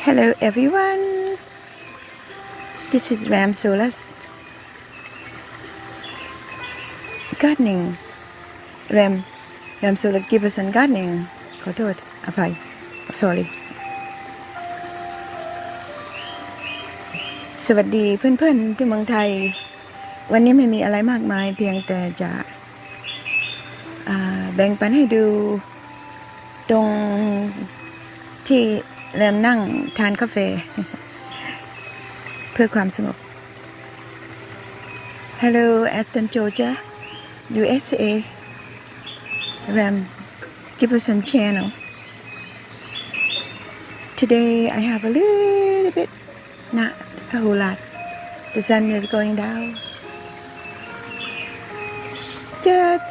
Hello everyone, this is Ram Solas Gardening. Ram Solas Giberson Gardening ขอโทษอภัย sorry สวัสดีเพื่อนๆที่เมืองไทยวันนี้ไม่มีอะไรมากมายเพียงแต่จะแบ่งปันให้ดูตรงที่แรมนั่งทานกาแฟเพื่อความสงบ Hello Aston Georgia USA Ram Giberson Channel Today I have a little bit, not a whole lot. The sun is going down. Just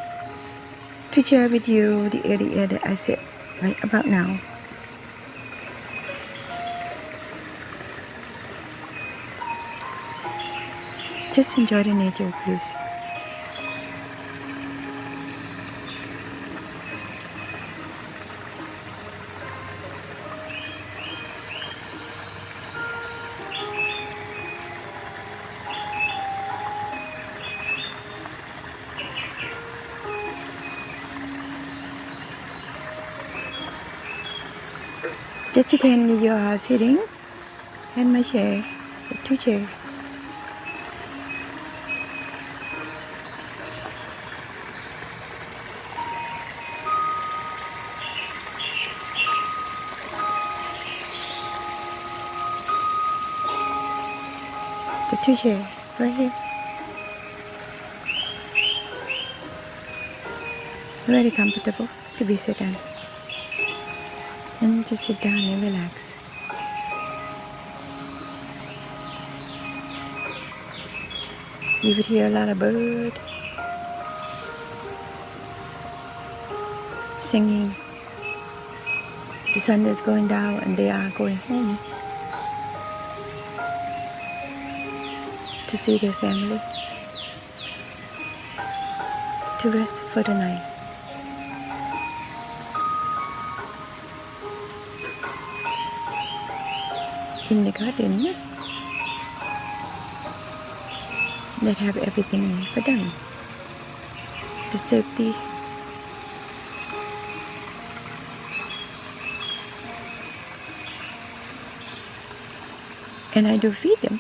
to share with you the area that I sit right about now. Just enjoy the nature, please. Just pretend you are sitting in my chair, two chairs. The two chairs right here. Very comfortable to be sitting. And just sit down and relax. You would hear a lot of birds singing. The sun is going down and they are going home to see their family, to rest for the night. In the garden that have everything for them. The safety, and I do feed them.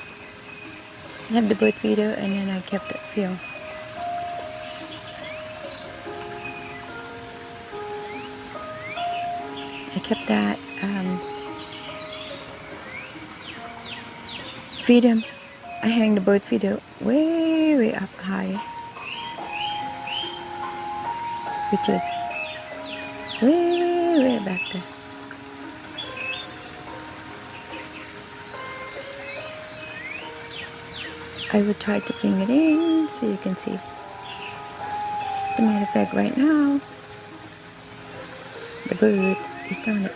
I have the bird feeder and then I kept it filled. I kept that feed them. I hang the bird feeder way up high, which is way back there. I would try to bring it in so you can see. As a matter of fact, right now, the bird is on it.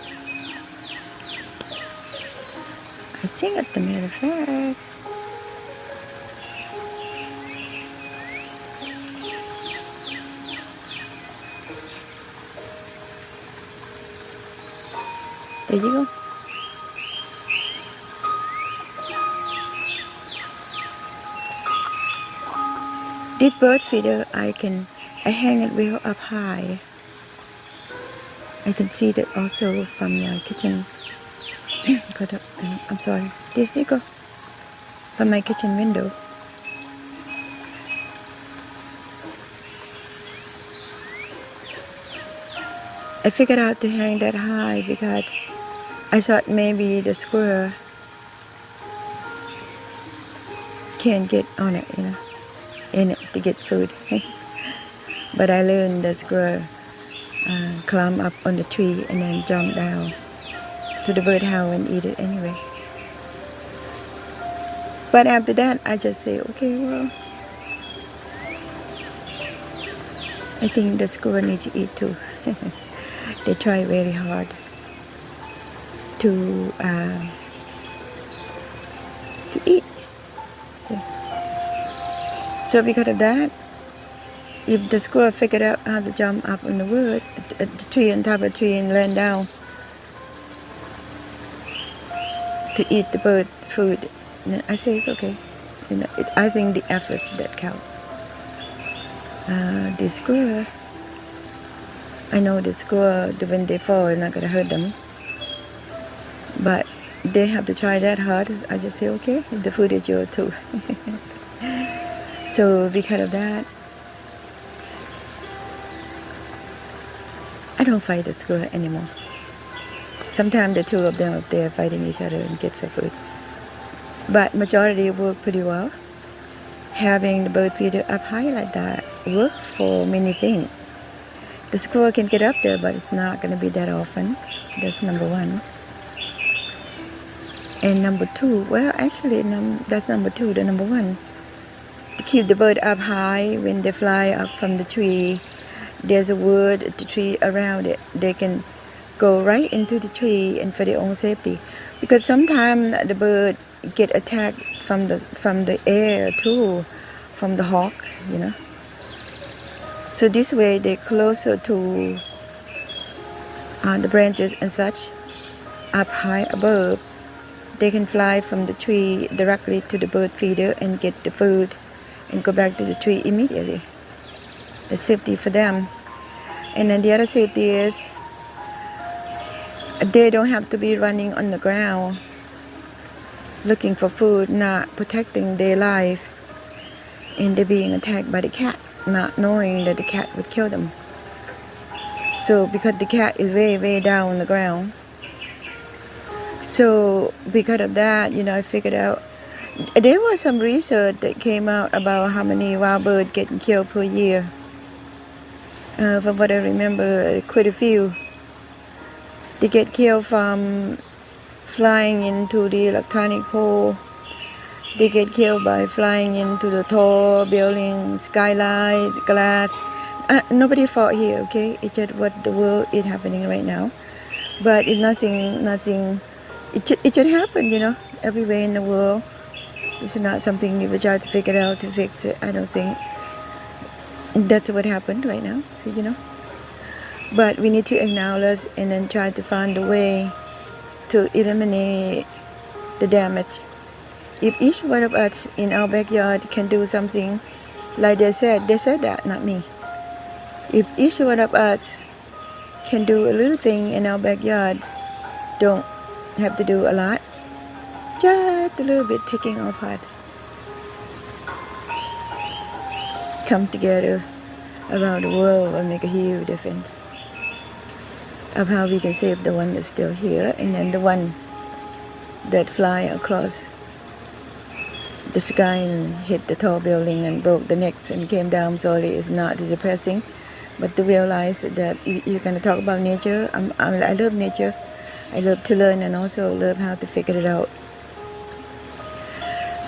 I think as a matter of fact, there you go. This bird feeder, I hang it real up high. I can see that also from my kitchen. I'm sorry. There you go. From my kitchen window. I figured out to hang that high because I thought maybe the squirrel can get on it, in it to get food. But I learned the squirrel climb up on the tree and then jump down to the birdhouse and eat it anyway. But after that, I just say, okay, well, I think the squirrel needs to eat too. They try very hard to eat. So because of that, if the squirrel figured out how to jump up on the wood, at the tree, on top of the tree and land down, to eat the bird food. And I say it's okay. I think the efforts that count. The squirrel, I know the squirrel, when they fall, it's not gonna hurt them. But they have to try that hard. I just say, okay, the food is yours too. So because of that, I don't fight the squirrel anymore. Sometimes the two of them up there fighting each other and get for food. But majority work pretty well. Having the bird feeder up high like that work for many things. The squirrel can get up there, but it's not going to be that often. That's number one. And number two, well, actually, that's number two. The number one, to keep the bird up high when they fly up from the tree, there's a wood at the tree around it. They can go right into the tree and for their own safety. Because sometimes the bird get attacked from the air too, from the hawk, So this way they're closer to the branches and such, up high above. They can fly from the tree directly to the bird feeder and get the food and go back to the tree immediately. That's safety for them. And then the other safety is they don't have to be running on the ground looking for food, not protecting their life, and they're being attacked by the cat, not knowing that the cat would kill them. So because the cat is way, way down on the ground, so because of that, I figured out there was some research that came out about how many wild birds getting killed per year. From what I remember, quite a few. They get killed from flying into the electronic pole. They get killed by flying into the tall building, skylight, glass. Nobody fought here, okay? It's just what the world is happening right now. But it's nothing. It should happen, everywhere in the world. It's not something you would try to figure out to fix it. I don't think that's what happened right now. So, but we need to acknowledge and then try to find a way to eliminate the damage. If each one of us in our backyard can do something, like they said that, not me. If each one of us can do a little thing in our backyard, don't have to do a lot, just a little bit, taking our part, come together around the world will make a huge difference of how we can save the one that's still here, and then the one that fly across the sky and hit the tall building and broke the necks and came down slowly is not depressing, but to realize that you're going to talk about nature. I love nature. I love to learn and also love how to figure it out.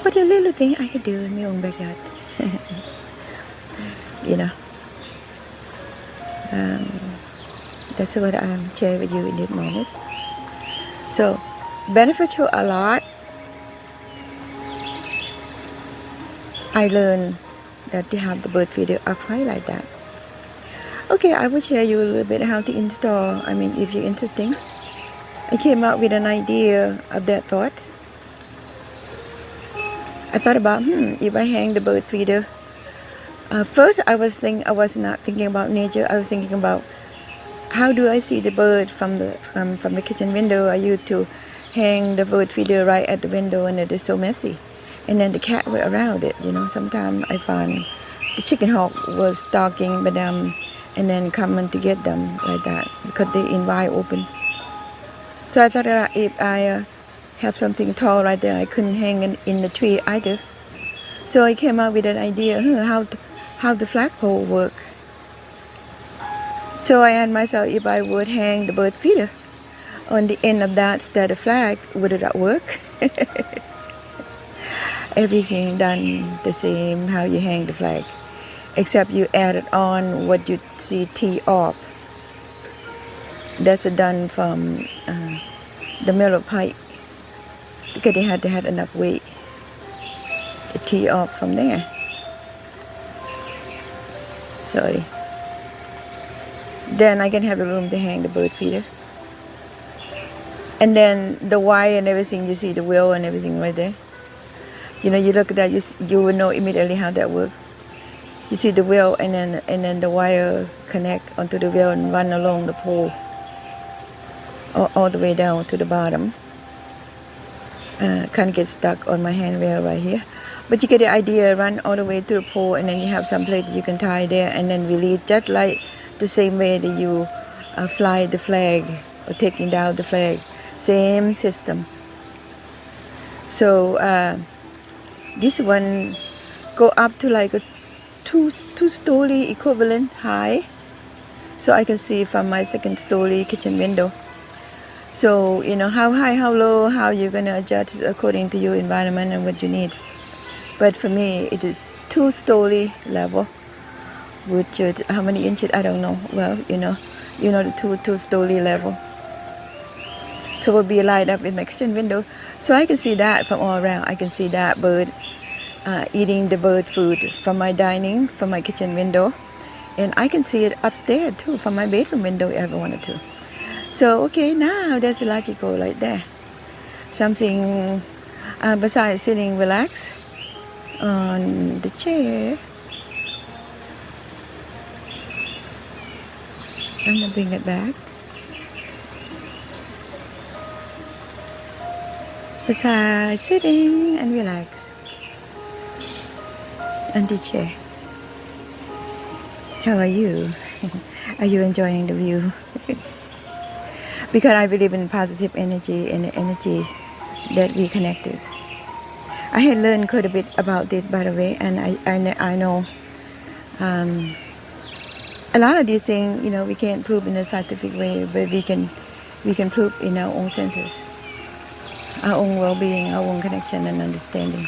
What a little thing I could do in my own backyard. That's what I'm sharing with you in this moment. So, beneficial a lot. I learned that to have the bird feeder up high like that. Okay, I will share you a little bit how to install. If you're interested. I came up with an idea of that thought. I thought about, if I hang the bird feeder. First, I was not thinking about nature. I was thinking about how do I see the bird from the kitchen window. I used to hang the bird feeder right at the window, and it is so messy. And then the cat were around it. Sometimes I found the chicken hawk was stalking them, and then coming to get them like that because they're in wide open. So I thought that if I have something tall right there, I couldn't hang in the tree either. So I came up with an idea, how the flagpole work. So I asked myself if I would hang the bird feeder on the end of that instead of flag, would it work? Everything done the same how you hang the flag, except you added on what you see tee off. That's done from the middle pipe because they had to have enough weight to tee off from there. Sorry. Then I can have the room to hang the bird feeder. And then the wire and everything, you see the wheel and everything right there. You know, you look at that, you will know immediately how that works. You see the wheel, and then the wire connect onto the wheel and run along the pole all the way down to the bottom. Kind of get stuck on my handrail right here. But you get the idea, run all the way to the pole, and then you have some plate that you can tie there, and then release, just like the same way that you fly the flag or taking down the flag. Same system. So this one go up to like a two-story equivalent high, so I can see from my second story kitchen window. So you know how high, how low, how you're gonna adjust according to your environment and what you need. But for me, it is two-story level, which is how many inches I don't know. Well, you know the two-story level. So it will be light up in my kitchen window, so I can see that from all around. I can see that bird eating the bird food from my dining, from my kitchen window, and I can see it up there too from my bedroom window if I wanted to. So okay, now that's logical right there. Something besides sitting relaxed on the chair. I'm gonna bring it back. Besides sitting and relax on the chair. How are you? Are you enjoying the view? Because I believe in positive energy and the energy that we connected. I had learned quite a bit about it, by the way, and I know a lot of these things, you know, we can't prove in a scientific way, but we can prove in our own senses, our own well-being, our own connection and understanding.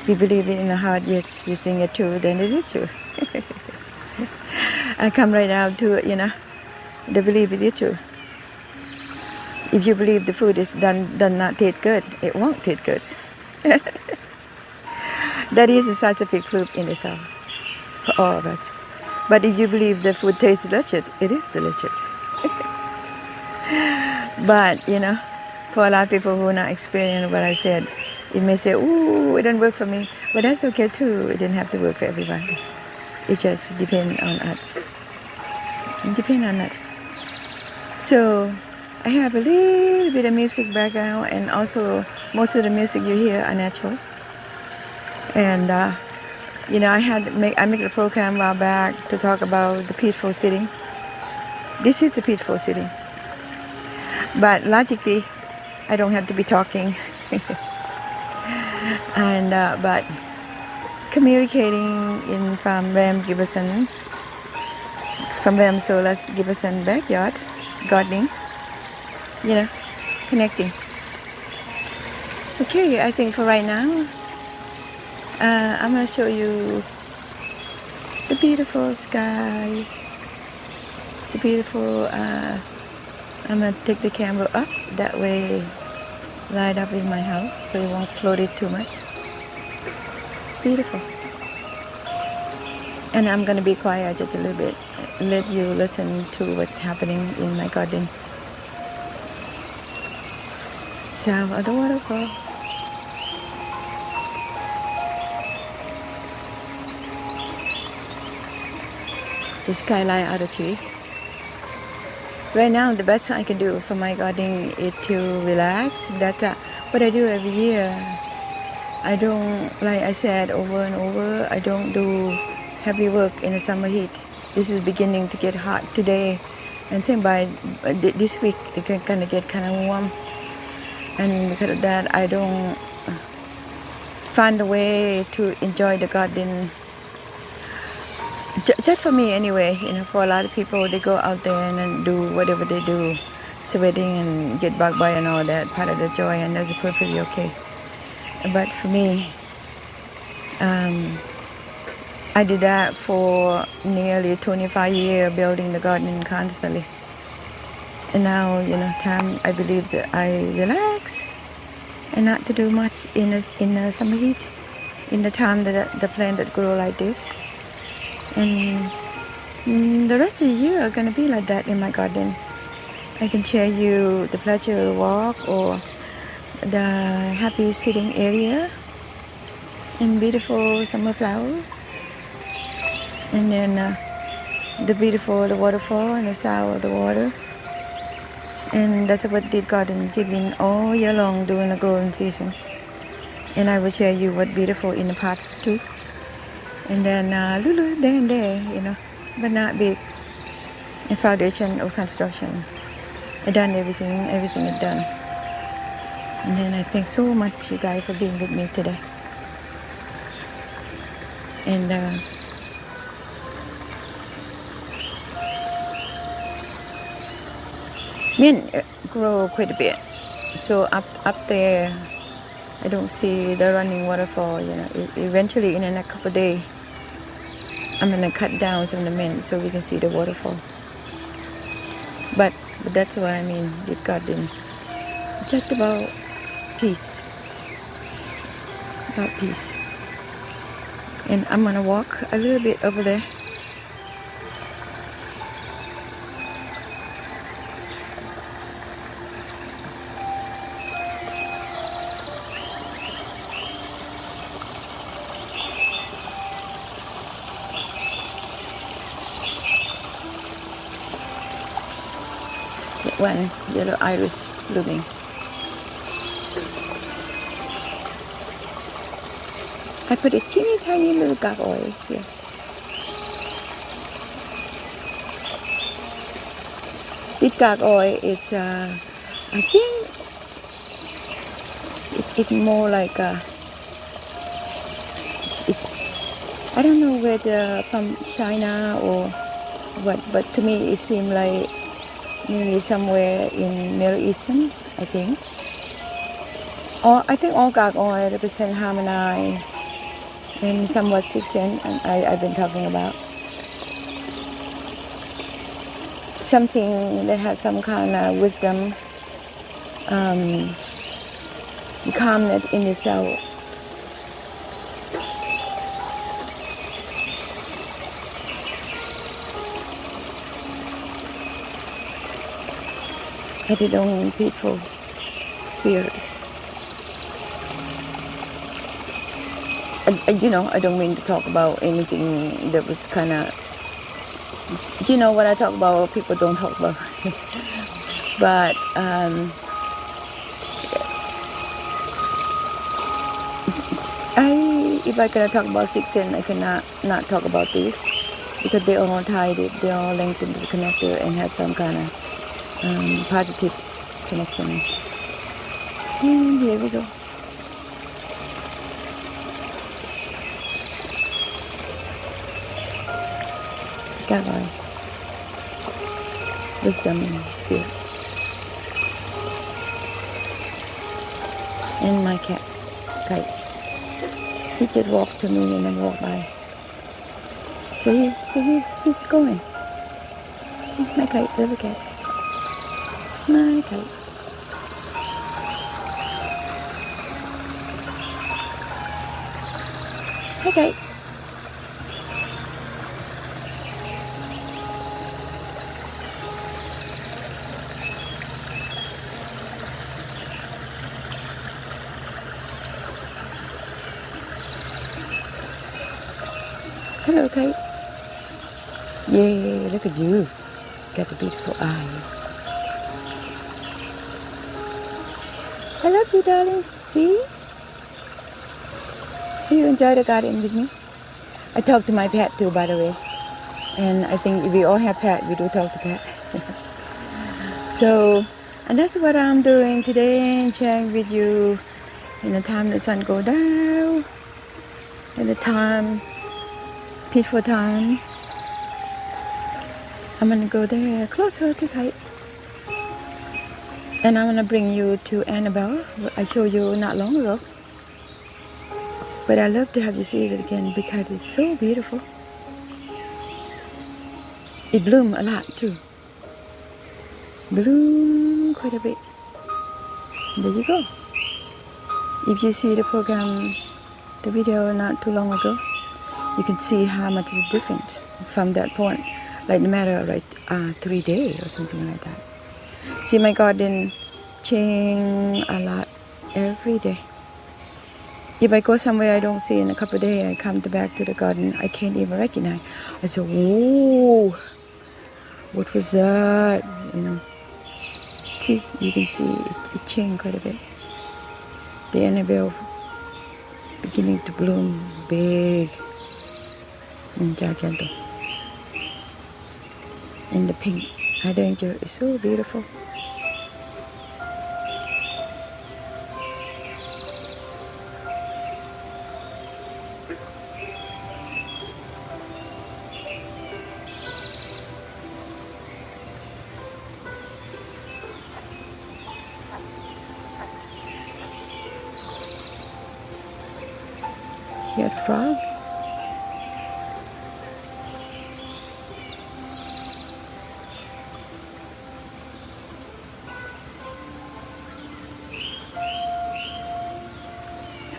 We believe it in our heart, yes, this thing is true, then it is true. I come right out to it, you know, the belief it is true. If you believe the food is does not taste good, it won't taste good. That is a scientific proof in itself for all of us. But if you believe the food tastes delicious, it is delicious. But, you know, for a lot of people who are not experiencing what I said, it may say, ooh, it doesn't work for me. But that's okay too. It didn't have to work for everybody. It just depends on us. It depends on us. So I have a little bit of music background, and also most of the music you hear are natural. And you know, I make a program a while back to talk about the peaceful sitting. This is the peaceful sitting. But logically, I don't have to be talking. And but communicating from Ram Giberson, from Ram Solar's Giberson backyard, gardening, you know, connecting. Okay, I think for right now, I'm going to show you the beautiful sky, the beautiful, I'm going to take the camera up, that way light up in my house so it won't float it too much. Beautiful. And I'm going to be quiet just a little bit, let you listen to what's happening in my garden. Sound of the waterfall. The skyline out of tree. Right now, the best I can do for my gardening is to relax. That's what I do every year. I don't, like I said over and over, I don't do heavy work in the summer heat. This is beginning to get hot today, and then by this week it can kind of get kind of warm. And because of that, I don't find a way to enjoy the garden. Just for me anyway, you know, for a lot of people, they go out there and do whatever they do, sweating and get bugged by and all that, part of the joy, and that's perfectly okay. But for me, I did that for nearly 25 years, building the garden constantly. And now, you know, time I believe that I relax and not to do much in the summer heat, in the time that the plant that grow like this. And the rest of the year are gonna be like that in my garden. I can share you the pleasure walk or the happy sitting area and beautiful summer flower, and then the beautiful the waterfall and the sound of the water. And that's what did garden giving all year long during the growing season. And I will share you what beautiful in the parts too. And then little there and there, but not big. And foundation or construction. I done everything is done. And then I thank so much you guys for being with me today. And mint grow quite a bit. So up there, I don't see the running waterfall. Eventually in the next couple of days, I'm gonna cut down some of the mint so we can see the waterfall. But that's what I mean with garden. Just about peace. About peace. And I'm gonna walk a little bit over there. One yellow iris blooming. I put a teeny tiny little gargoyle here. This gargoyle is, I think, it's more like it's I don't know whether from China or what, but to me it seemed like maybe somewhere in Middle Eastern, I think. Or I think all gargoyle represent harmony and somewhat sixth sense, and I've been talking about. Something that has some kind of wisdom, calmness in itself. Headed on peaceful spirits. And I don't mean to talk about anything that was kind of, what I talk about, people don't talk about. But if I cannot talk about sixth sense, I cannot not talk about this, because they all tied it, they all linked into the connector and had some kind of positive connection. And here we go. Gargoyle, wisdom and spirits. And my cat, Kite. He just walked to me and then walked by. So he's going. See, my kite, little cat. My kite. Hi, Kite. Hello, Kate. Yay, look at you. Got a beautiful eye. I love you, darling. See? You enjoy the garden with me? I talk to my pet too, by the way. And I think if we all have pet, we do talk to pet. So, and that's what I'm doing today, and sharing with you in the time the sun go down, in the time, peaceful time. I'm gonna go there closer to Kite. And I'm gonna bring you to Annabelle. I showed you not long ago. But I love to have you see it again because it's so beautiful. It bloomed a lot too. Bloom quite a bit. There you go. If you see the program, the video not too long ago, you can see how much is different from that point. Like no matter like 3 days or something like that. See, my garden change a lot every day. If I go somewhere I don't see in a couple of days, I come back to the garden, I can't even recognize. I say, whoa, what was that? You know. See, you can see it changed quite a bit. The Annabelle beginning to bloom big and gigantic. And the pink hydrangea is so beautiful. Hear the frog?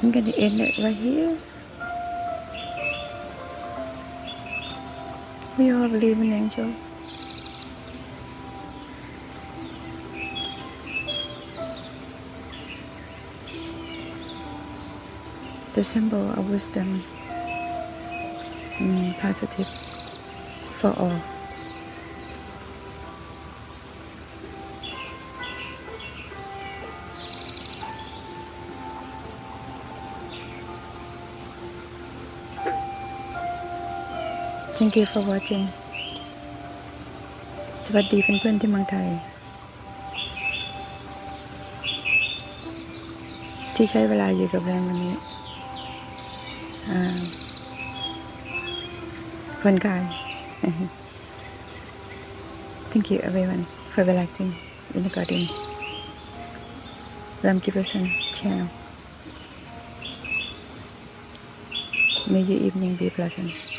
I'm gonna end it right here. We all believe in angels. The symbol of wisdom, positive for all. Thank you for watching. สวัสดีเพื่อนๆที่เมืองไทยที่ใช้เวลาอยู่กับแรงวันนี้ผ่อนคลาย Thank you everyone for relaxing in the garden. Giberson Channel. May your evening be pleasant.